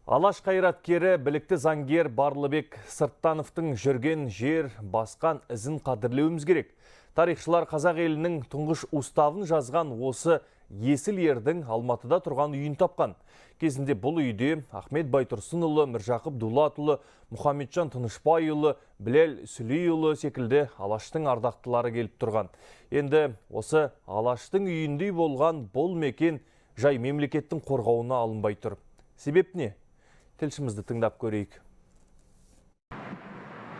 Алаш қайраткері білікті заңгер Барлыбек Сырттановтың жүрген жер басқан ізін қадірлеуіміз керек. Тарихшылар қазақ елінің тұңғыш уставын жазған осы есіл ердің Алматыда тұрған үйін тапқан. Кезінде бұл үйде Ахмет Байтұрсынұлы, Міржақып Дулатұлы, Мұхамеджан Тынышбайұлы, Біләл Сүлейұлы секілді Алаштың ардақтылары келіп тұрған. Енді осы Алаштың үйіндей болған бұл мекен жай мемлекеттің қорғауына алынбай тұр. Себеп не? Тілшімізді тыңдап көрейік.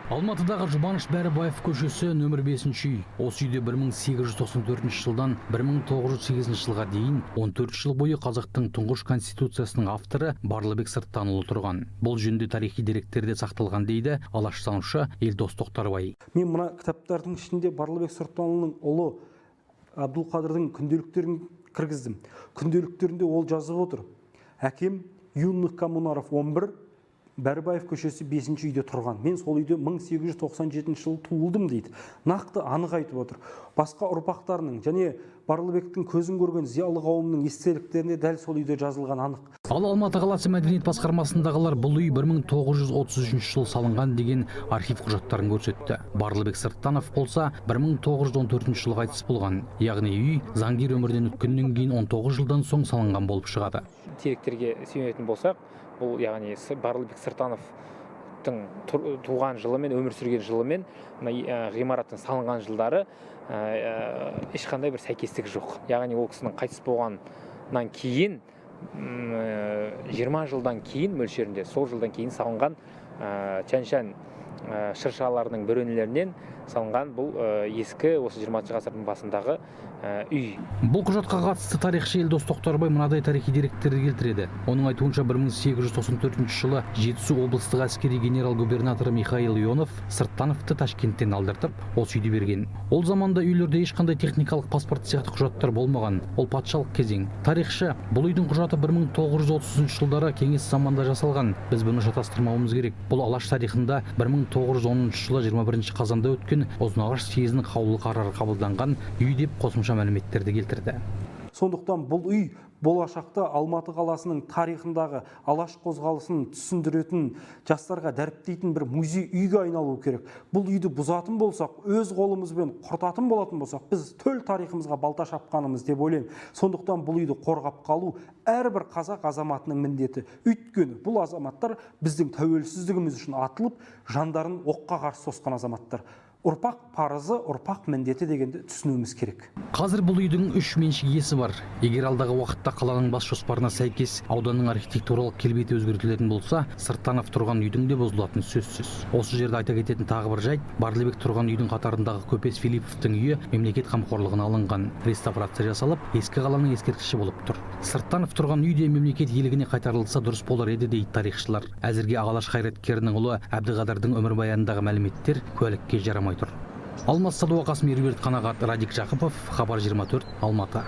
Алматыдағы Жұбаныш Бәрібаев көшесі нөмір 5-ші үй. Осы үйде 1894 жылдан 1908 жылға дейін 14 жыл бойы қазақтың тұңғыш конституциясының авторы Барлыбек Сырттанұлы тұрған. Бұл жөнінде тарихи деректерде сақталған дейді алаштанушы Елдос Тоқтарбай. Мен мына кітаптардың ішінде Барлыбек Сырттанұлының ұлы Абдулқадырдың күнделіктерін кіргіздім. Күнделіктерінде ол жазып отыр. Әкем Үйін коммунаров 11, Бәрібаев көшесі 5-ші үйде тұрған. Мен сол үйде 1897 жылы туылдым дейді. Нақты анық айтып отыр. Басқа ұрпақтарының және Барлыбектің көзін көрген зиялы қауымның естеліктеріне дәл сол үйде жазылған анық. Ал Алматы қаласы мәдениет басқармасындағылар бұл үй 1933 жыл салынған деген архив құжаттарын көрсетті. Барлыбек Сырттанов болса 1914 жылы қайтыс болған. Яғни үй заңгер өмірден өткеннен кейін 19 жылдан соң салынған болып шығады. Деректерге сүйенетін болсақ, бұл яғни Барлыбек Сырттановтың туған жылы мен өмір сүрген жылы мен ғимараттың салынған жылдары ешқандай бір сәйкестік жоқ. Яғни ол кісінің қайтыс болғаннан кейін 20 жылдан кейін мөлшерінде сол жылдан кейін салынған чәншән шыршаларының бөренелерінен салынған бұл ескі осы 20 ғасырдың басындағы үй. Бұл құжатқа қатысты тарихшы Елдос Тоқтарбай мынадай тарихи деректерді келтіреді. Оның айтуынша 1894 жылы Жетісу облыстық әскери генерал-губернаторы Михаил Ионов Сырттановты Ташкенттен алдыртып, осы үйді берген. Ол заманда үйлерде ешқандай техникалық паспорт сияқты құжаттар болмаған. Ол патшалық кезең. Тарихшы бұл үйдің құжаты 1930 жылдары кеңес заманда жасалған. Біз бұны шатастырмауымыз керек. Бұл Алаш тарихында 1910 жылы 21 қазанда өткен Ұзынағаш съезінің қаулы қарары қабылданған үй деп қосымша мәліметтерді келтірді. Сондықтан бұл үй болашақта Алматы қаласының тарихындағы Алаш қозғалысын түсіндіретін, жастарға дәріптейтін бір музей үйге айналу керек. Бұл үйді бұзатын болсақ, өз қолымызбен құртатын болатын болсақ, біз төл тарихымызға балта шапқанымыз деп ойлаймын. Сондықтан бұл үйді қорғап қалу әрбір қазақ азаматының міндеті. Өйткені бұл азаматтар біздің тәуелсіздігіміз үшін атылып, жандарын оққа қарсы сосқан азаматтар. Ұрпақ парызы, ұрпақ міндеті дегенді түсінуіміз керек. Қазір бұл үйдің 3 меншік иесі бар. Егер алдағы уақытта қаланың бас жоспарына сәйкес ауданның архитектуралық келбеті өзгертілетін болса, Сырттанов тұрған үйдің де бұзылатыны сөзсіз. Осы жерде айта кететін тағы бір жайт, Барлыбек тұрған үйдің қатарындағы Көпес Филипповтың үйі мемлекет қамқорлығына алынған. Реставрация жасалып, ескі қаланың ескерткіші болып тұр. Сырттанов тұрған үйде мемлекет иелігіне қайтарылса дұрыс болар еді дейді тарихшылар. Әзірге Алаш қайраткерінің ұлы Әбдіқадырдың өмірбаянындағы мәліметтер куәлікке жарамай тұр. Алмас Садуақас, Меруерт Қанағат, Радик Жақыпов, Хабар 24, Алматы.